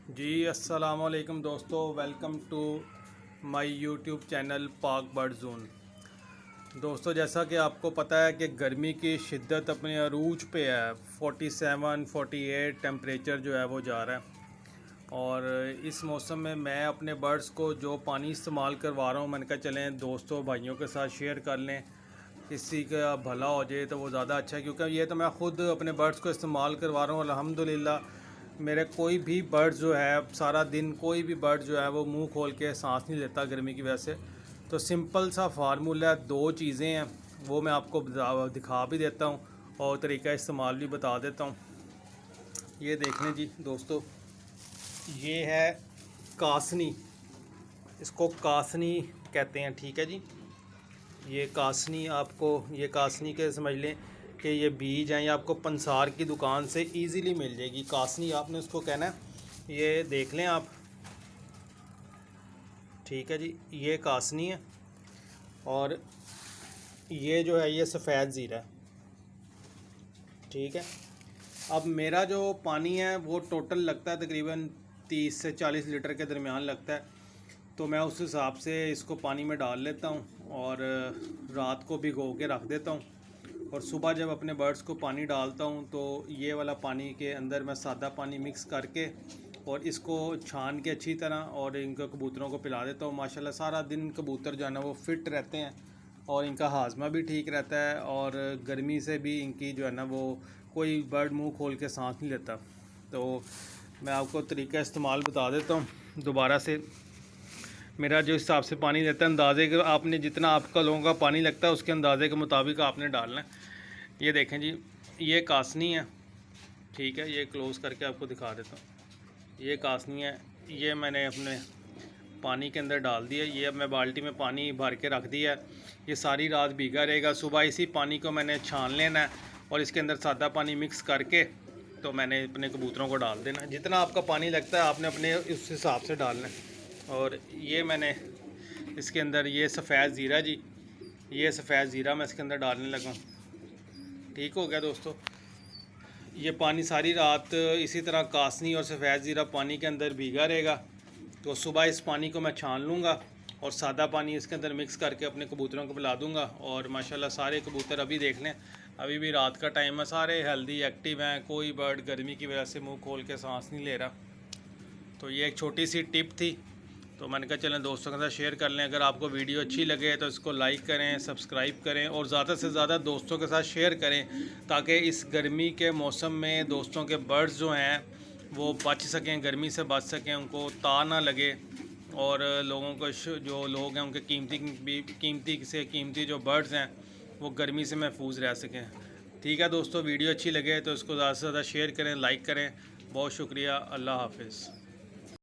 जी अस्सलाम वालेकुम दोस्तों, welcome to my YouTube channel Pak bird zone. दोस्तों, जैसा कि आपको पता है कि गर्मी की शिद्दत अपने अरूज पे है। 47 48 टेम्परेचर जो है वो जा रहा है। और इस मौसम में मैं अपने बर्ड्स को जो पानी इस्तेमाल करवा रहा हूँ, मैंने कहा चलें दोस्तों भाइयों के साथ शेयर कर लें, किसी का भला हो जाए तो वो ज़्यादा अच्छा है। क्योंकि ये तो मैं ख़ुद अपने बर्ड्स को इस्तेमाल करवा रहा हूँ। अल्हम्दुलिल्लाह मेरे कोई भी बर्ड जो है सारा दिन, कोई भी बर्ड जो है वो मुंह खोल के सांस नहीं लेता गर्मी की वजह से। तो सिंपल सा फार्मूला, दो चीज़ें हैं, वो मैं आपको दिखा भी देता हूँ और तरीका इस्तेमाल भी बता देता हूँ। ये देख लें जी दोस्तों, ये है कासनी, इसको कासनी कहते हैं, ठीक है जी। ये कासनी, आपको ये कासनी के समझ लें कि ये बीज हैं, ये आपको पंसार की दुकान से इजीली मिल जाएगी। कासनी आपने उसको कहना है, ये देख लें आप, ठीक है जी। ये कासनी है और ये जो है ये सफ़ेद ज़ीरा है, ठीक है। अब मेरा जो पानी है वो टोटल लगता है तकरीबन 30 से 40 लीटर के दरमियान लगता है। तो मैं उस हिसाब से इसको पानी में डाल लेता हूँ और रात को भिगो के रख देता हूँ। और सुबह जब अपने बर्ड्स को पानी डालता हूँ तो ये वाला पानी के अंदर मैं सादा पानी मिक्स करके और इसको छान के अच्छी तरह और इनको कबूतरों को पिला देता हूँ। माशाल्लाह सारा दिन कबूतर जो है ना वो फ़िट रहते हैं और इनका हाजमा भी ठीक रहता है और गर्मी से भी इनकी जो है ना वो कोई बर्ड मुंह खोल के सांस नहीं लेता। तो मैं आपको तरीका इस्तेमाल बता देता हूँ दोबारा से। मेरा जो हिसाब से पानी लेता है, अंदाजे के आपने जितना आपका लोगों का पानी लगता है उसके अंदाजे के मुताबिक आपने डालना है। ये देखें जी, ये कासनी है, ठीक है। ये क्लोज़ करके आपको दिखा देता हूँ। ये कासनी है, ये मैंने अपने पानी के अंदर डाल दिया। ये अब मैं बाल्टी में पानी भर के रख दिया है, ये सारी रात भीगा रहेगा। सुबह इसी पानी को मैंने छान लेना है और इसके अंदर सादा पानी मिक्स करके तो मैंने अपने कबूतरों को डाल देना है। जितना आपका पानी लगता है आपने अपने उस हिसाब से डालना है। और ये मैंने इसके अंदर ये सफ़ेद ज़ीरा जी, ये सफ़ेद ज़ीरा मैं इसके अंदर डालने लगा हूँ। ठीक हो गया दोस्तों। ये पानी सारी रात इसी तरह कासनी और सफ़ेद ज़ीरा पानी के अंदर भीगा रहेगा। तो सुबह इस पानी को मैं छान लूँगा और सादा पानी इसके अंदर मिक्स करके अपने कबूतरों को पिला दूँगा। और माशाल्लाह सारे कबूतर अभी देख लें, अभी भी रात का टाइम है, सारे हेल्दी एक्टिव हैं, कोई बर्ड गर्मी की वजह से मुँह खोल के सांस नहीं ले रहा। तो ये एक छोटी सी टिप थी, तो मैंने कहा चलें दोस्तों के साथ शेयर कर लें। अगर आपको वीडियो अच्छी लगे तो इसको लाइक करें, सब्सक्राइब करें और ज़्यादा से ज़्यादा दोस्तों के साथ शेयर करें, ताकि इस गर्मी के मौसम में दोस्तों के बर्ड्स जो हैं वो बच सकें, गर्मी से बच सकें, उनको ता ना लगे और लोगों को जो लोग हैं उनके कीमती से कीमती जो बर्ड्स हैं वो गर्मी से महफूज रह सकें। ठीक है दोस्तों, वीडियो अच्छी लगे तो इसको ज़्यादा से ज़्यादा शेयर करें, लाइक करें। बहुत शुक्रिया, अल्लाह हाफिज़।